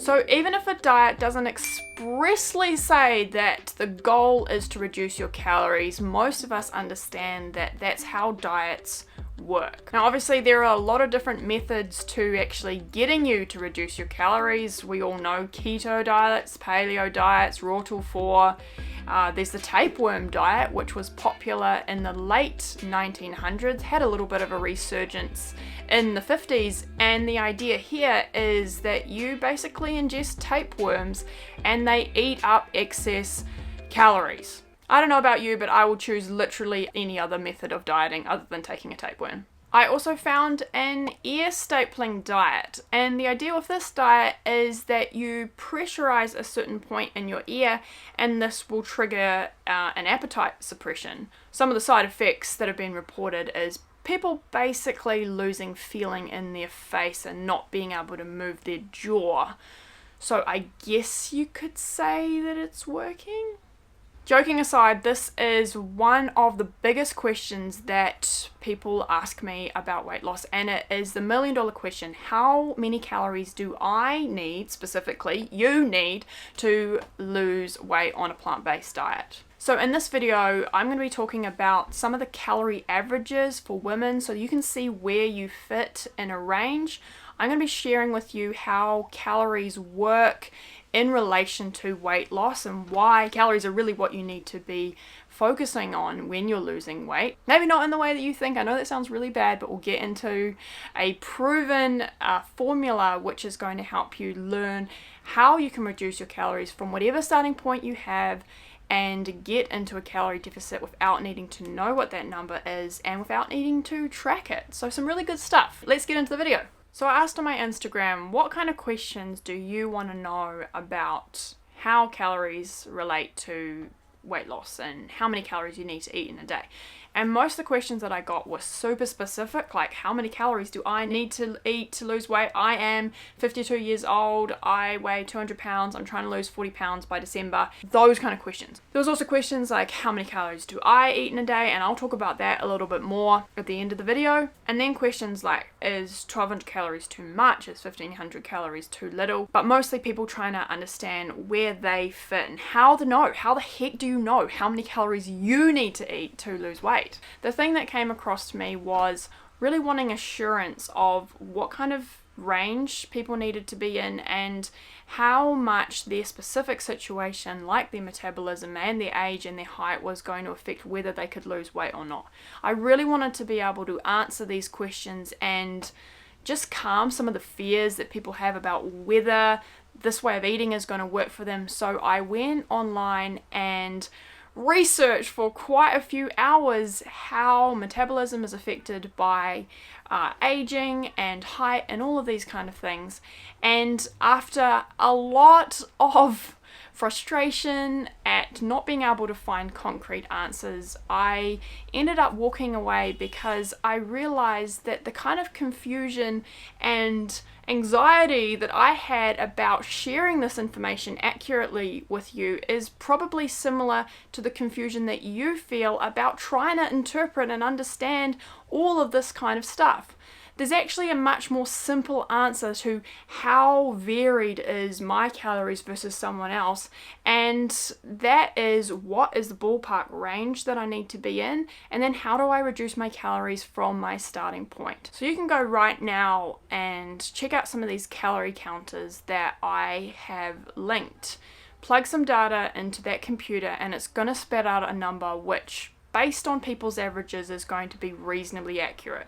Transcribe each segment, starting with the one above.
So even if a diet doesn't expressly say that the goal is to reduce your calories, most of us understand that that's how diets work. Now obviously there are a lot of different methods to actually getting you to reduce your calories. We all know keto diets, paleo diets, raw till 4. There's the tapeworm diet, which was popular in the late 1900s, had a little bit of a resurgence in the 50s, and the idea here is that you basically ingest tapeworms and they eat up excess calories. I don't know about you, but I will choose literally any other method of dieting other than taking a tapeworm. I also found an ear stapling diet, and the idea with this diet is that you pressurize a certain point in your ear and this will trigger an appetite suppression. Some of the side effects that have been reported is people basically losing feeling in their face and not being able to move their jaw. So I guess you could say that it's working? Joking aside, this is one of the biggest questions that people ask me about weight loss, and it is the $1 million question. How many calories do I need, specifically you need, to lose weight on a plant-based diet? So in this video, I'm going to be talking about some of the calorie averages for women so you can see where you fit in a range. I'm going to be sharing with you how calories work in relation to weight loss and why calories are really what you need to be focusing on when you're losing weight. Maybe not in the way that you think. I know that sounds really bad, but we'll get into a proven formula which is going to help you learn how you can reduce your calories from whatever starting point you have and get into a calorie deficit without needing to know what that number is and without needing to track it. So some really good stuff. Let's get into the video. So I asked on my Instagram, what kind of questions do you want to know about how calories relate to weight loss and how many calories you need to eat in a day? And most of the questions that I got were super specific, like how many calories do I need to eat to lose weight? I am 52 years old, I weigh 200 pounds, I'm trying to lose 40 pounds by December. Those kind of questions. There was also questions like how many calories do I eat in a day? And I'll talk about that a little bit more at the end of the video. And then questions like, is 1200 calories too much? Is 1500 calories too little? But mostly people trying to understand where they fit and how to know. How the heck do you know how many calories you need to eat to lose weight? The thing that came across to me was really wanting assurance of what kind of range people needed to be in and how much their specific situation, like their metabolism and their age and their height, was going to affect whether they could lose weight or not. I really wanted to be able to answer these questions and just calm some of the fears that people have about whether this way of eating is going to work for them. So I went online and researched for quite a few hours how metabolism is affected by aging and height and all of these kind of things. And after a lot of frustration at not being able to find concrete answers, I ended up walking away because I realized that the kind of confusion and anxiety that I had about sharing this information accurately with you is probably similar to the confusion that you feel about trying to interpret and understand all of this kind of stuff. There's actually a much more simple answer to how varied is my calories versus someone else, and that is what is the ballpark range that I need to be in, and then how do I reduce my calories from my starting point. So you can go right now and check out some of these calorie counters that I have linked. Plug some data into that computer and it's going to spit out a number which, based on people's averages, is going to be reasonably accurate.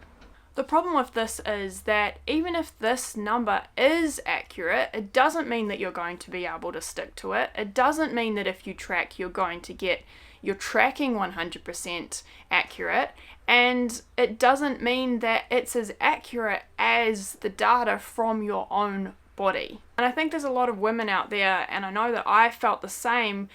The problem with this is that even if this number is accurate, it doesn't mean that you're going to be able to stick to it. It doesn't mean that if you track, you're going to get your tracking 100% accurate. And it doesn't mean that it's as accurate as the data from your own body. And I think there's a lot of women out there, and I know that I felt the same,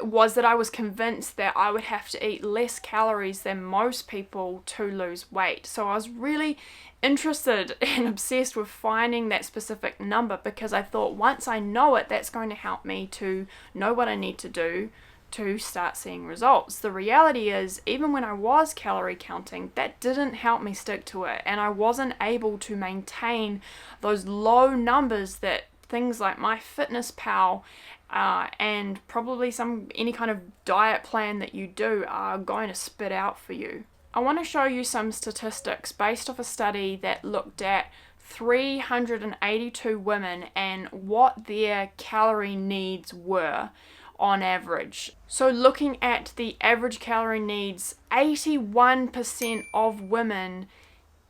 was that I was convinced that I would have to eat less calories than most people to lose weight. So I was really interested and obsessed with finding that specific number because I thought once I know it, that's going to help me to know what I need to do to start seeing results. The reality is, even when I was calorie counting, that didn't help me stick to it, and I wasn't able to maintain those low numbers that things like MyFitnessPal and probably any kind of diet plan that you do are going to spit out for you. I want to show you some statistics based off a study that looked at 382 women and what their calorie needs were on average. So looking at the average calorie needs, 81% of women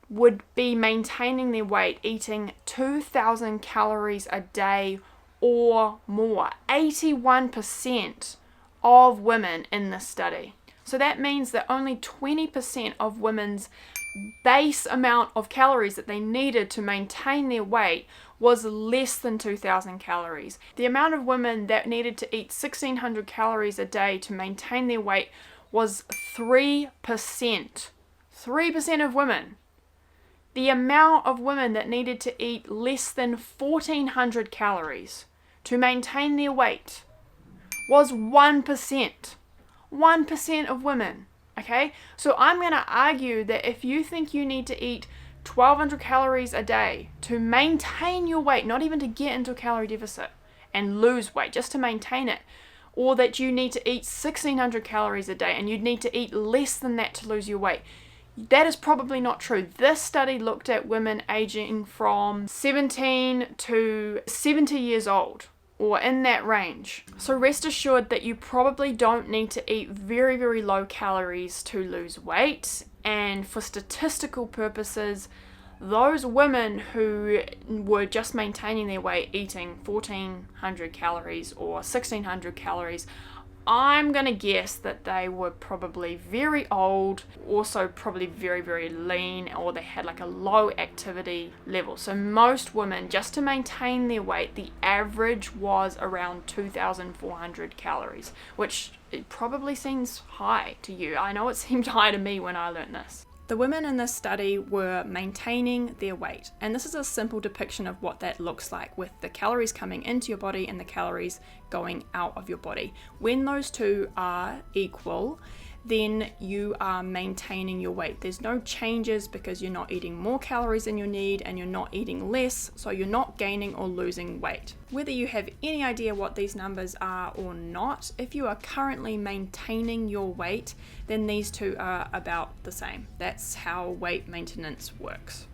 would be maintaining their weight eating 2,000 calories a day or more. 81% of women in this study. So that means that only 20% of women's base amount of calories that they needed to maintain their weight was less than 2,000 calories. The amount of women that needed to eat 1,600 calories a day to maintain their weight was 3%. 3% of women. The amount of women that needed to eat less than 1,400 calories to maintain their weight was 1%. 1% of women. Okay, so I'm going to argue that if you think you need to eat 1,200 calories a day to maintain your weight, not even to get into a calorie deficit and lose weight, just to maintain it, or that you need to eat 1,600 calories a day and you'd need to eat less than that to lose your weight, that is probably not true. This study looked at women aging from 17 to 70 years old, or in that range. So rest assured that you probably don't need to eat very, very low calories to lose weight. And for statistical purposes, those women who were just maintaining their weight eating 1,400 calories or 1,600 calories, I'm going to guess that they were probably very old, also probably very, very lean, or they had like a low activity level. So most women, just to maintain their weight, the average was around 2,400 calories, which it probably seems high to you. I know it seemed high to me when I learned this. The women in this study were maintaining their weight, and this is a simple depiction of what that looks like, with the calories coming into your body and the calories going out of your body. When those two are equal, then you are maintaining your weight. There's no changes because you're not eating more calories than you need and you're not eating less, so you're not gaining or losing weight. Whether you have any idea what these numbers are or not, if you are currently maintaining your weight, then these two are about the same. That's how weight maintenance works.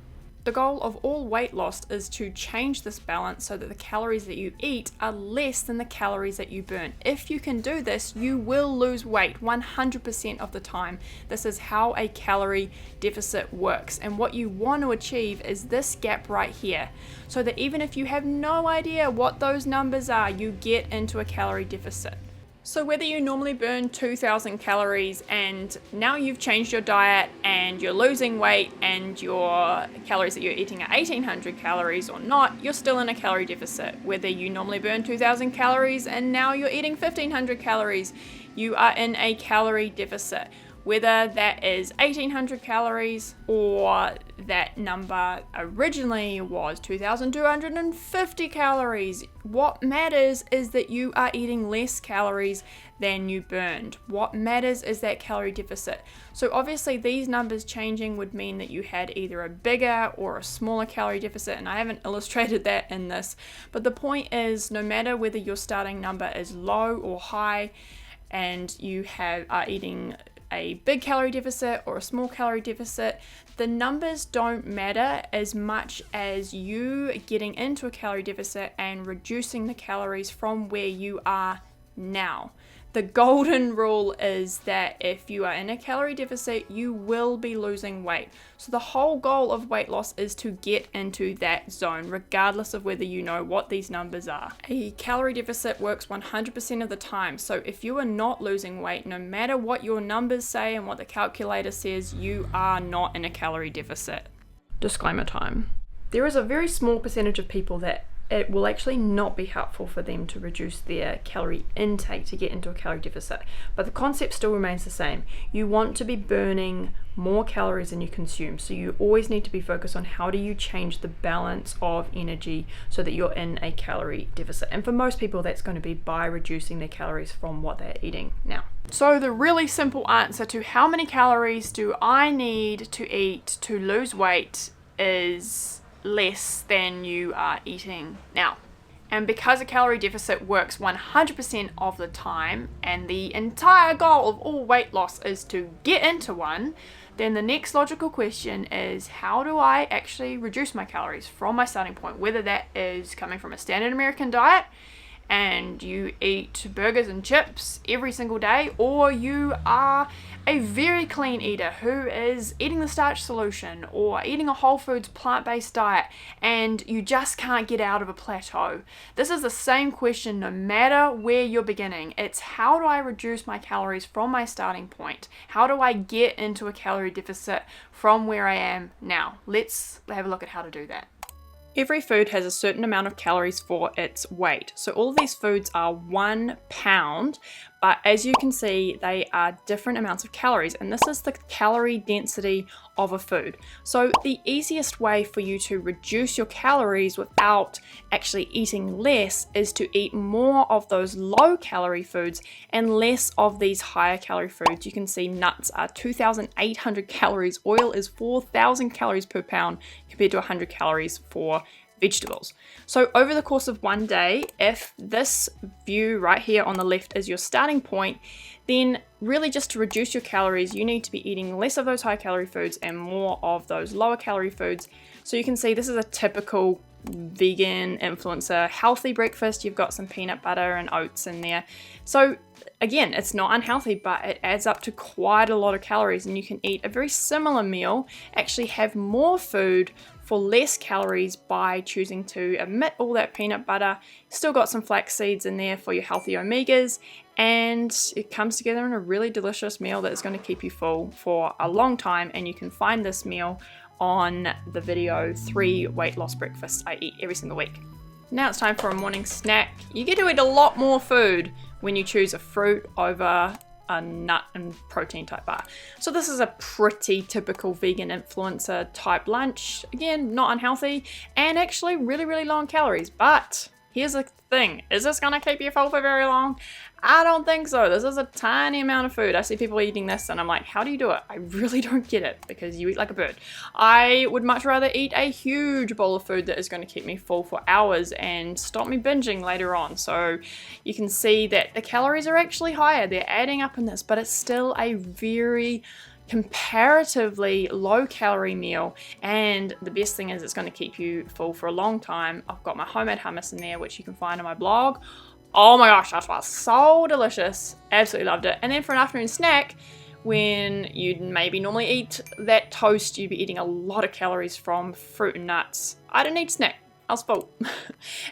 The goal of all weight loss is to change this balance so that the calories that you eat are less than the calories that you burn. If you can do this, you will lose weight 100% of the time. This is how a calorie deficit works. And what you want to achieve is this gap right here, so that even if you have no idea what those numbers are, you get into a calorie deficit. So whether you normally burn 2,000 calories and now you've changed your diet and you're losing weight and your calories that you're eating are 1,800 calories or not, you're still in a calorie deficit. Whether you normally burn 2,000 calories and now you're eating 1,500 calories, you are in a calorie deficit. Whether that is 1,800 calories or that number originally was 2,250 calories, what matters is that you are eating less calories than you burned. What matters is that calorie deficit. So obviously these numbers changing would mean that you had either a bigger or a smaller calorie deficit, and I haven't illustrated that in this, but the point is, no matter whether your starting number is low or high and you are eating a big calorie deficit or a small calorie deficit, the numbers don't matter as much as you getting into a calorie deficit and reducing the calories from where you are now. The golden rule is that if you are in a calorie deficit, you will be losing weight. So the whole goal of weight loss is to get into that zone, regardless of whether you know what these numbers are. A calorie deficit works 100% of the time. So if you are not losing weight, no matter what your numbers say and what the calculator says, you are not in a calorie deficit. Disclaimer time. There is a very small percentage of people that it will actually not be helpful for them to reduce their calorie intake to get into a calorie deficit. But the concept still remains the same. You want to be burning more calories than you consume. So you always need to be focused on how do you change the balance of energy so that you're in a calorie deficit. And for most people, that's going to be by reducing their calories from what they're eating now. So the really simple answer to how many calories do I need to eat to lose weight is less than you are eating now. And because a calorie deficit works 100% of the time, and the entire goal of all weight loss is to get into one, then the next logical question is, how do I actually reduce my calories from my starting point? Whether that is coming from a standard American diet and you eat burgers and chips every single day, or you are a very clean eater who is eating the starch solution or eating a whole foods plant-based diet and you just can't get out of a plateau. This is the same question no matter where you're beginning. It's, how do I reduce my calories from my starting point? How do I get into a calorie deficit from where I am now? Let's have a look at how to do that. Every food has a certain amount of calories for its weight. So all of these foods are 1 pound, but as you can see, they are different amounts of calories, and this is the calorie density of a food. So the easiest way for you to reduce your calories without actually eating less is to eat more of those low calorie foods and less of these higher calorie foods. You can see nuts are 2,800 calories, oil is 4,000 calories per pound compared to 100 calories for vegetables. So over the course of one day, if this view right here on the left is your starting point, then really just to reduce your calories, you need to be eating less of those high calorie foods and more of those lower calorie foods. So you can see this is a typical vegan influencer healthy breakfast. You've got some peanut butter and oats in there. So again, it's not unhealthy, but it adds up to quite a lot of calories, and you can eat a very similar meal, actually have more food for less calories by choosing to omit all that peanut butter. Still got some flax seeds in there for your healthy omegas, and it comes together in a really delicious meal that is going to keep you full for a long time. And you can find this meal on the video 3 weight loss breakfasts I eat every single week. Now it's time for a morning snack. You get to eat a lot more food when you choose a fruit over a nut and protein type bar. So this is a pretty typical vegan influencer type lunch. Again, not unhealthy and actually really, really low in calories. But here's the thing, is this gonna keep you full for very long? I don't think so. This is a tiny amount of food. I see people eating this and I'm like, how do you do it? I really don't get it, because you eat like a bird. I would much rather eat a huge bowl of food that is going to keep me full for hours and stop me binging later on. So you can see that the calories are actually higher. They're adding up in this, but it's still a very comparatively low calorie meal, and the best thing is it's going to keep you full for a long time. I've got my homemade hummus in there, which you can find on my blog. Oh my gosh, that was so delicious. Absolutely loved it. And then for an afternoon snack, when you'd maybe normally eat that toast, you'd be eating a lot of calories from fruit and nuts. I didn't need snack. I was full.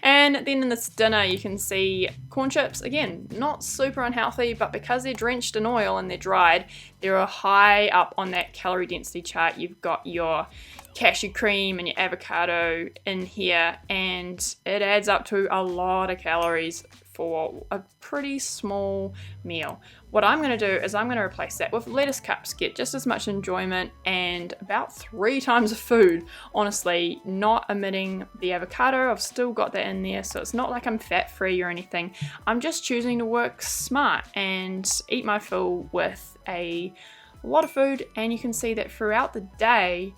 And then in this dinner, you can see corn chips. Again, not super unhealthy, but because they're drenched in oil and they're dried, they're high up on that calorie density chart. You've got your cashew cream and your avocado in here, and it adds up to a lot of calories for a pretty small meal. What I'm going to do is I'm going to replace that with lettuce cups, get just as much enjoyment and about 3 times the food. Honestly, not omitting the avocado, I've still got that in there, so it's not like I'm fat free or anything. I'm just choosing to work smart and eat my fill with a lot of food, and you can see that throughout the day,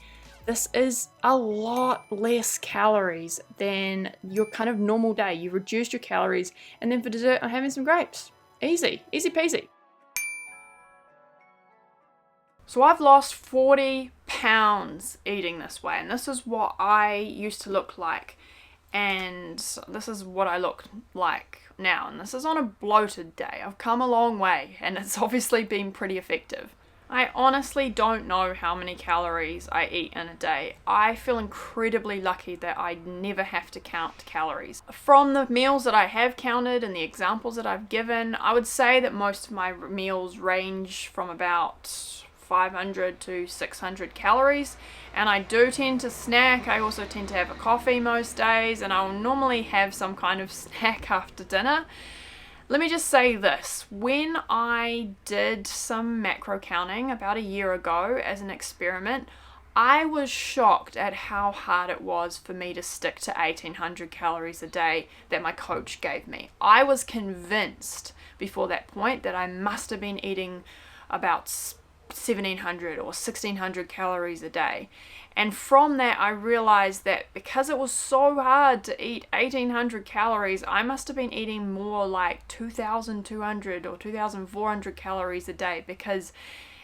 this is a lot less calories than your kind of normal day. You reduced your calories, and then for dessert, I'm having some grapes. Easy, easy peasy. So I've lost 40 pounds eating this way, and this is what I used to look like, and this is what I look like now, and this is on a bloated day. I've come a long way, and it's obviously been pretty effective. I honestly don't know how many calories I eat in a day. I feel incredibly lucky that I never have to count calories. From the meals that I have counted and the examples that I've given, I would say that most of my meals range from about 500 to 600 calories, and I do tend to snack. I also tend to have a coffee most days, and I'll normally have some kind of snack after dinner. Let me just say this, when I did some macro counting about a year ago as an experiment, I was shocked at how hard it was for me to stick to 1,800 calories a day that my coach gave me. I was convinced before that point that I must have been eating about 1700 or 1600 calories a day. And from that, I realized that because it was so hard to eat 1800 calories, I must have been eating more like 2200 or 2400 calories a day, because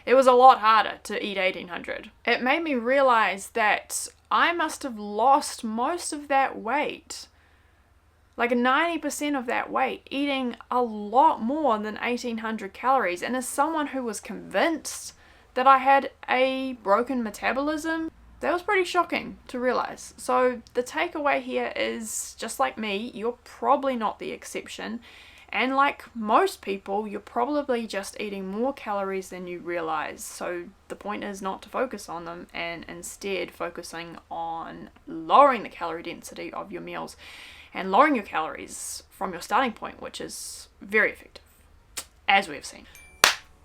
it was a lot harder to eat 1800. It made me realize that I must have lost most of that weight, like 90% of that weight, eating a lot more than 1800 calories. And as someone who was convinced that I had a broken metabolism, that was pretty shocking to realize. So the takeaway here is, just like me, you're probably not the exception. And like most people, you're probably just eating more calories than you realize. So the point is not to focus on them, and instead focusing on lowering the calorie density of your meals and lowering your calories from your starting point, which is very effective, as we have seen.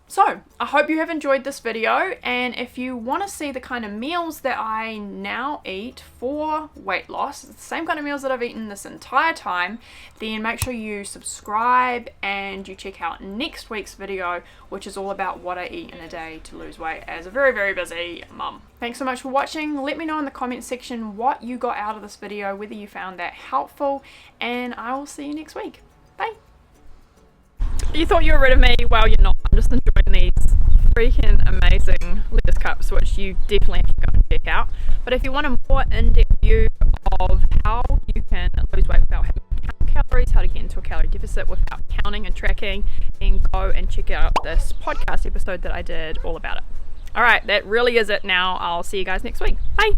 So, I hope you have enjoyed this video, and if you want to see the kind of meals that I now eat for weight loss, the same kind of meals that I've eaten this entire time, then make sure you subscribe and you check out next week's video, which is all about what I eat in a day to lose weight as a very, very busy mum. Thanks so much for watching. Let me know in the comment section what you got out of this video, whether you found that helpful, and I will see you next week. Bye! You thought you were rid of me? Well, you're not. I'm just enjoying these freaking amazing lettuce cups, which you definitely have to go and check out. But if you want a more in-depth view of how you can lose weight without having to count calories, how to get into a calorie deficit without counting and tracking, then go and check out this podcast episode that I did all about it. Alright, that really is it now. I'll see you guys next week. Bye!